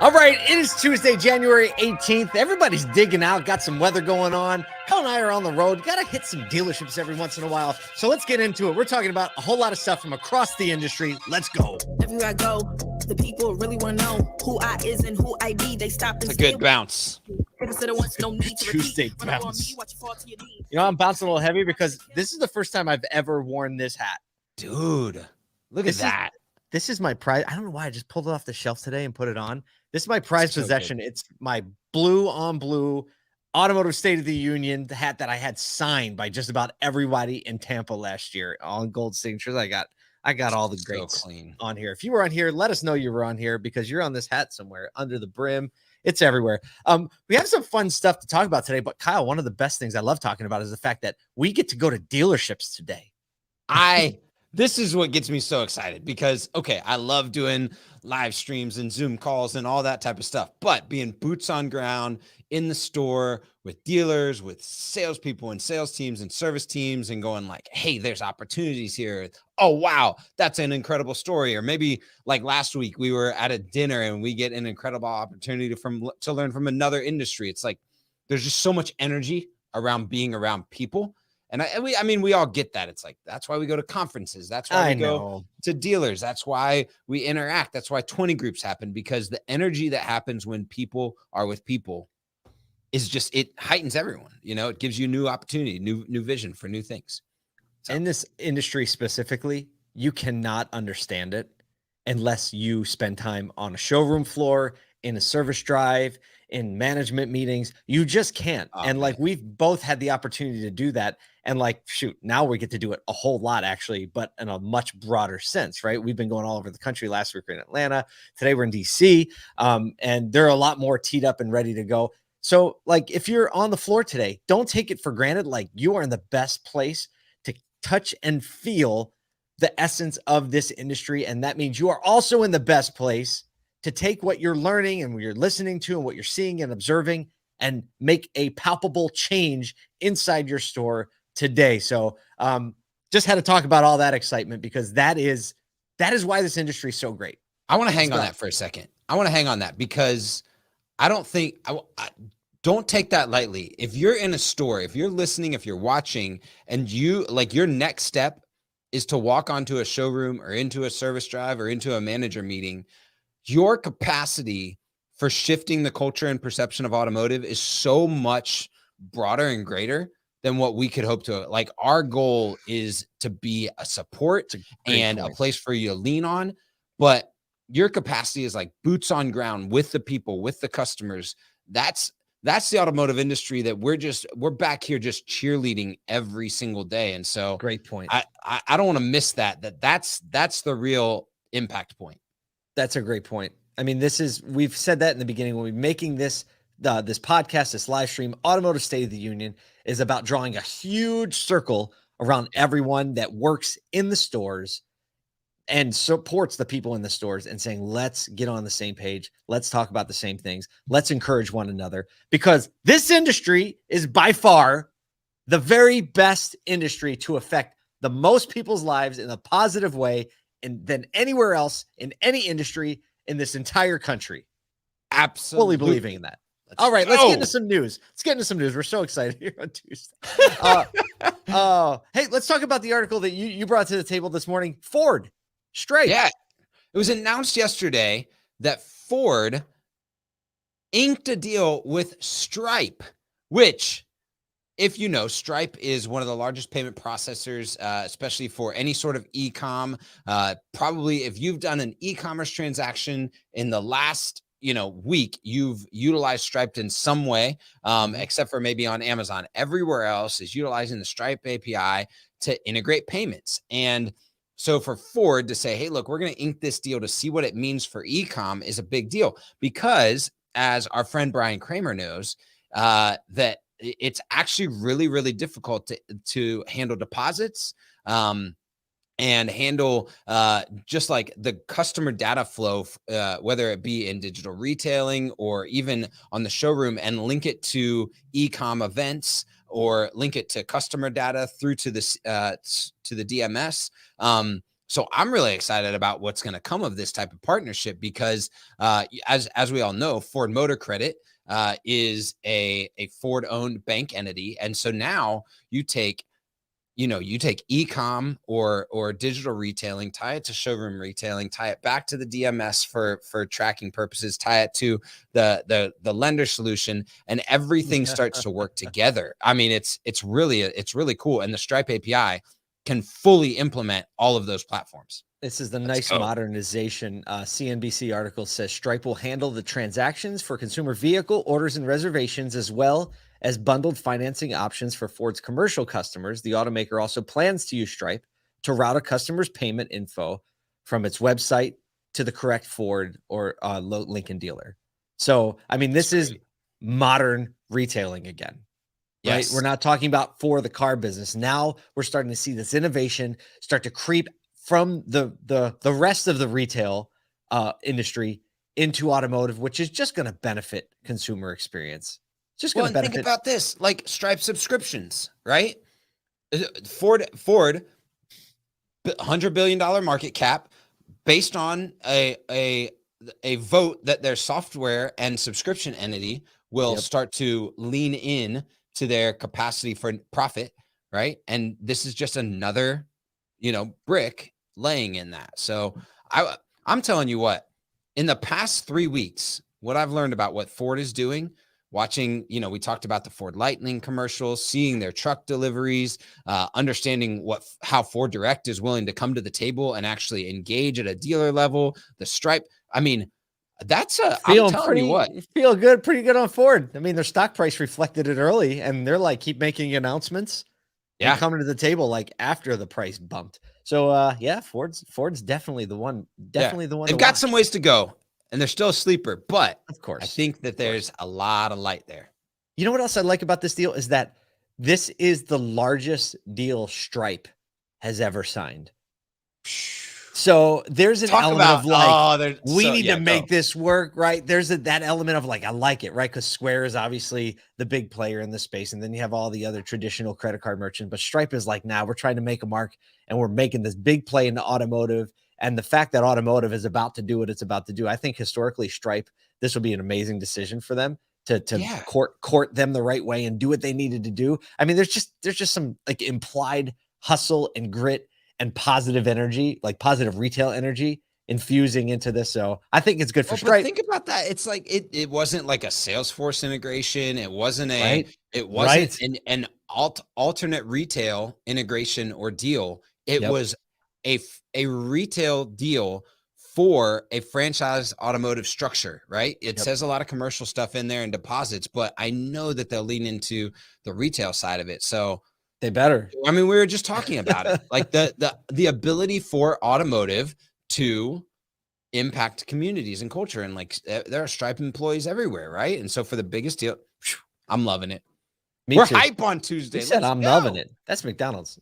All right, it is Tuesday, January 18th. Everybody's digging out, got some weather going on. Kyle and I are on the road. Got to hit some dealerships every once in a while. So let's get into it. We're talking about a whole lot of stuff from across the industry. Let's go. Everywhere I go, the people really want to know who I is and who I be. They stop and It's a good bounce. Tuesday bounce. You know, I'm bouncing a little heavy because this is the first time I've ever worn this hat. Dude, look at that. This is my prize. I don't know why I just pulled it off the shelf today and put it on. This is my prized possession. It's my blue on blue automotive State of the Union, the hat that I had signed by just about everybody in Tampa last year. All in gold signatures. I got all the greats on here. If you were on here, let us know you were on here because you're on this hat somewhere under the brim. It's everywhere. We have some fun stuff to talk about today, but Kyle, one of the best things I love talking about is the fact that we get to go to dealerships today. This is what gets me so excited because, okay, I love doing live streams and Zoom calls and all that type of stuff, but being boots on ground in the store with dealers, with salespeople and sales teams and service teams and going like, hey, there's opportunities here. Oh, wow, that's an incredible story. Or maybe like last week we were at a dinner and we get an incredible opportunity to learn from another industry. It's like there's just so much energy around being around people. And I mean, we all get that. It's like, that's why we go to conferences. That's why we go to dealers. That's why we interact. That's why 20 groups happen, because the energy that happens when people are with people is just, it heightens everyone. You know, it gives you new opportunity, new vision for new things. So. In this industry specifically, you cannot understand it unless you spend time on a showroom floor, in a service drive, in management meetings. You just can't. And like, we've both had the opportunity to do that. And like, shoot, now we get to do it a whole lot actually, but in a much broader sense, right? We've been going all over the country. Last week we're in Atlanta. Today we're in DC. And there are a lot more teed up and ready to go. So like, if you're on the floor today, don't take it for granted. Like, you are in the best place to touch and feel the essence of this industry. And that means you are also in the best place to take what you're learning and what you're listening to and what you're seeing and observing and make a palpable change inside your store today. So just had to talk about all that excitement because that is why this industry is so great. I want to hang on that for a second. I want to hang on that because I don't think, don't take that lightly. If you're in a store, if you're listening, if you're watching, and you like, your next step is to walk onto a showroom or into a service drive or into a manager meeting, your capacity for shifting the culture and perception of automotive is so much broader and greater than what we could hope to. Like, our goal is to be a support and a place for you to lean on, but your capacity is like boots on ground with the people, with the customers. That's the automotive industry that we're back here just cheerleading every single day. And so great point. I don't want to miss that's the real impact point. That's a great point. I mean, we've said that in the beginning when we're making this podcast, this live stream, Automotive State of the Union is about drawing a huge circle around everyone that works in the stores and supports the people in the stores and saying, let's get on the same page. Let's talk about the same things. Let's encourage one another, because this industry is by far the very best industry to affect the most people's lives in a positive way than anywhere else in any industry in this entire country. Absolutely. Fully believing in that. All right, let's get into some news. We're so excited here on Tuesday. Hey, let's talk about the article that you brought to the table this morning. Ford, Stripe. Yeah, it was announced yesterday that Ford inked a deal with Stripe, which, if you know, Stripe is one of the largest payment processors, especially for any sort of e-com. Probably if you've done an e-commerce transaction in the last, week, you've utilized Stripe in some way, except for maybe on Amazon. Everywhere else is utilizing the Stripe API to integrate payments. And So for Ford to say, hey, look, we're going to ink this deal to see what it means for e-com is a big deal, because as our friend Brian Kramer knows, that it's actually really, really difficult to handle deposits, and handle just like the customer data flow, whether it be in digital retailing or even on the showroom, and link it to e-com events or link it to customer data through to this to the DMS. So I'm really excited about what's going to come of this type of partnership, because as we all know, Ford Motor Credit is a Ford owned bank entity. And so now you take e-com or digital retailing, tie it to showroom retailing, tie it back to the DMS for tracking purposes, tie it to the lender solution, and everything starts to work together. I mean, it's really cool. And the Stripe API can fully implement all of those platforms. This is the nice modernization. CNBC article says Stripe will handle the transactions for consumer vehicle orders and reservations, as well as bundled financing options for Ford's commercial customers. The automaker also plans to use Stripe to route a customer's payment info from its website to the correct Ford or Lincoln dealer. So, I mean, this is modern retailing again. Right? Yes. We're not talking about for the car business. Now we're starting to see this innovation start to creep from the rest of the retail industry into automotive, which is just going to benefit consumer experience. Just going to benefit. Think about this, like Stripe subscriptions, right? Ford, $100 billion market cap, based on a vote that their software and subscription entity will start to lean in to their capacity for profit, right? And this is just another, brick laying in that. So I'm telling you what, in the past 3 weeks, what I've learned about what Ford is doing, watching, we talked about the Ford Lightning commercials, seeing their truck deliveries, understanding how Ford Direct is willing to come to the table and actually engage at a dealer level, the Stripe. I mean, I'm telling you what, feel pretty good on Ford. I mean, their stock price reflected it early, and they're like, keep making announcements. Yeah, and coming to the table like after the price bumped. So Ford's definitely the one. Definitely the one. They've got some ways to go, and they're still a sleeper, but of course, I think that there's a lot of light there. You know what else I like about this deal is that this is the largest deal Stripe has ever signed. So there's an element of like, we need to make this work, right? There's that element of like, I like it, right? Because Square is obviously the big player in the space. And then you have all the other traditional credit card merchants. But Stripe is like, now we're trying to make a mark, and we're making this big play into automotive. And the fact that automotive is about to do what it's about to do, I think historically Stripe, this will be an amazing decision for them to court them the right way and do what they needed to do. I mean, there's just some like implied hustle and grit and positive energy, like positive retail energy infusing into this. So I think it's good for Stripe. Think about that. It's like, it wasn't like a Salesforce integration. It wasn't an alternate retail integration or deal. It was a retail deal for a franchise automotive structure, right? It says a lot of commercial stuff in there and deposits, but I know that they'll lean into the retail side of it. So they better. I mean, we were just talking about it, like the ability for automotive to impact communities and culture, and like there are Stripe employees everywhere, right? And so for the biggest deal, I'm loving it. We're hype on Tuesday. You said I'm loving it. That's McDonald's.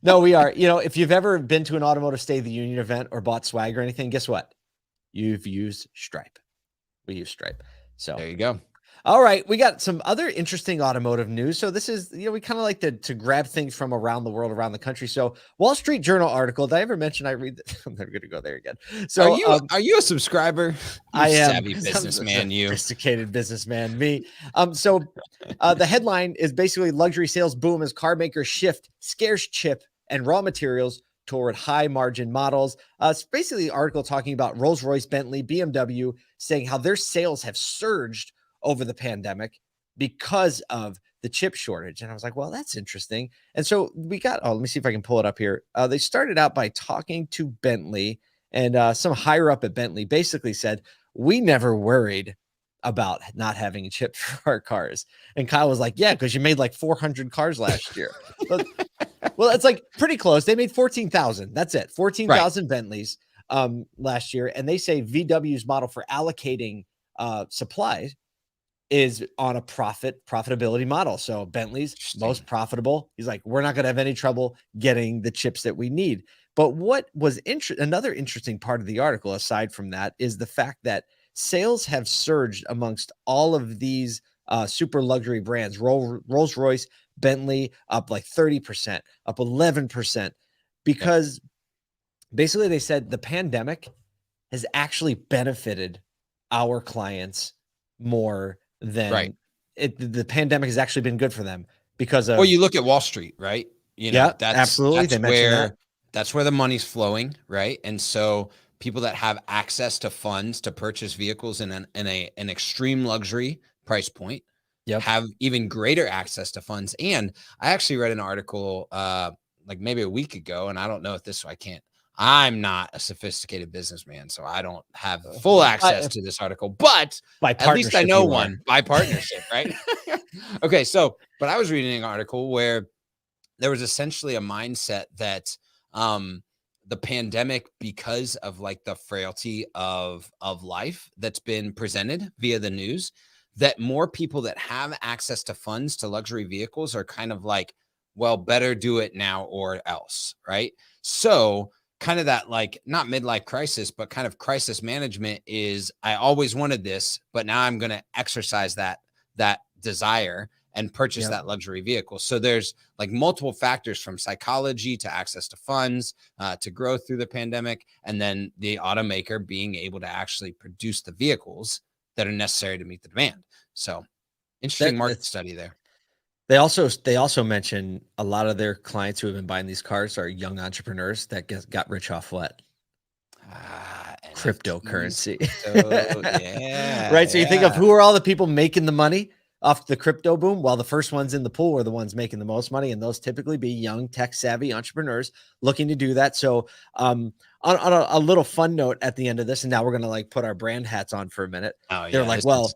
No, we are. If you've ever been to an automotive State of the Union event or bought swag or anything, guess what? You've used Stripe. We use Stripe. So there you go. All right, we got some other interesting automotive news. So this is, we kind of like to grab things from around the world, around the country. So Wall Street Journal article. Did I ever mention I read this? I'm never going to go there again. So are you a subscriber? I am. Savvy businessman, sophisticated businessman, me. So the headline is basically luxury sales boom as car makers shift scarce chip and raw materials toward high margin models. It's basically an article talking about Rolls-Royce, Bentley, BMW, saying how their sales have surged over the pandemic because of the chip shortage. And I was like, well, that's interesting. And so we got, let me see if I can pull it up here. They started out by talking to Bentley, and some higher up at Bentley basically said, we never worried about not having chips for our cars. And Kyle was like, yeah, because you made like 400 cars last year. Well, Well, it's like pretty close. They made 14,000. That's it. 14,000 Bentleys last year. And they say VW's model for allocating supplies is on a profitability model. So Bentley's most profitable. He's like, we're not going to have any trouble getting the chips that we need. But what was another interesting part of the article, aside from that, is the fact that sales have surged amongst all of these super luxury brands. Rolls-Royce, Bentley up like 30%, up 11%, because basically they said the pandemic has actually benefited our clients more than the pandemic has actually been good for them because of. Well, you look at Wall Street, right? You know, that's absolutely. That's where the money's flowing, right? And so people that have access to funds to purchase vehicles in an extreme luxury price point have even greater access to funds. And I actually read an article like maybe a week ago, and I don't know if I'm not a sophisticated businessman, so I don't have full access to this article, but at least I know one by partnership, right? Okay. So, but I was reading an article where there was essentially a mindset that the pandemic, because of like the frailty of life that's been presented via the news, that more people that have access to funds to luxury vehicles are kind of like, well, better do it now or else, right? So kind of that, like, not midlife crisis, but kind of crisis management is, I always wanted this, but now I'm going to exercise that desire and purchase that luxury vehicle. So there's like multiple factors, from psychology to access to funds, to growth through the pandemic, and then the automaker being able to actually produce the vehicles that are necessary to meet the demand. So interesting market study there. They also mention a lot of their clients who have been buying these cars are young entrepreneurs that got rich off what? Cryptocurrency. Right. So you think of who are all the people making the money off the crypto boom? Well, the first ones in the pool are the ones making the most money, and those typically be young, tech savvy entrepreneurs looking to do that. So on a little fun note at the end of this, and now we're going to like put our brand hats on for a minute. They're like, well,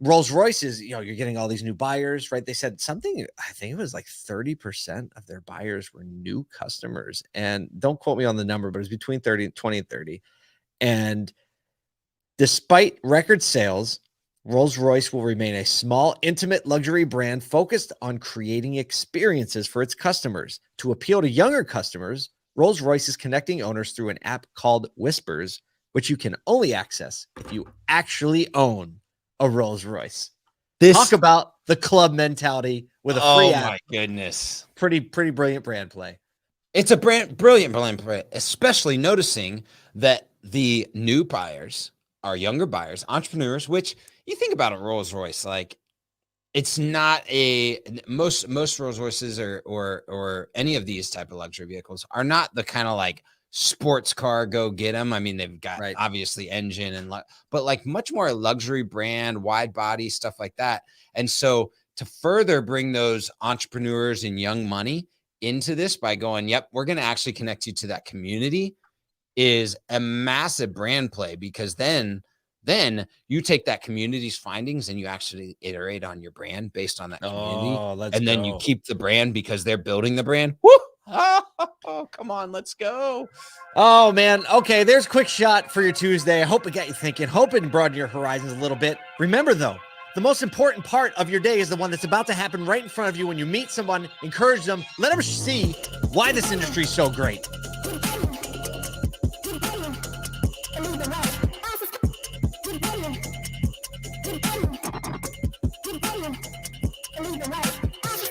Rolls-Royce is, you're getting all these new buyers, right? They said something, I think it was like 30% of their buyers were new customers. And don't quote me on the number, but it's between 20 and 30. And despite record sales, Rolls-Royce will remain a small, intimate luxury brand focused on creating experiences for its customers. To appeal to younger customers, Rolls-Royce is connecting owners through an app called Whispers, which you can only access if you actually own a Rolls-Royce. Talk about the club mentality with a free app. Oh my goodness. Pretty brilliant brand play. It's a brilliant brand play, especially noticing that the new buyers are younger buyers, entrepreneurs, which you think about a Rolls-Royce, like it's not most Rolls-Royces or any of these type of luxury vehicles are not the kind of like sports car, go get them. I mean, they've got obviously engine but like much more luxury brand, wide body, stuff like that. And so to further bring those entrepreneurs and young money into this by going, yep, we're going to actually connect you to that community, is a massive brand play, because then you take that community's findings and you actually iterate on your brand based on that community. Then you keep the brand because they're building the brand. Woo! Oh, come on, let's go. Oh, man. Okay, there's a quick shot for your Tuesday. I hope it got you thinking. Hope it broadened your horizons a little bit. Remember, though, the most important part of your day is the one that's about to happen right in front of you. When you meet someone, encourage them, let them see why this industry is so great.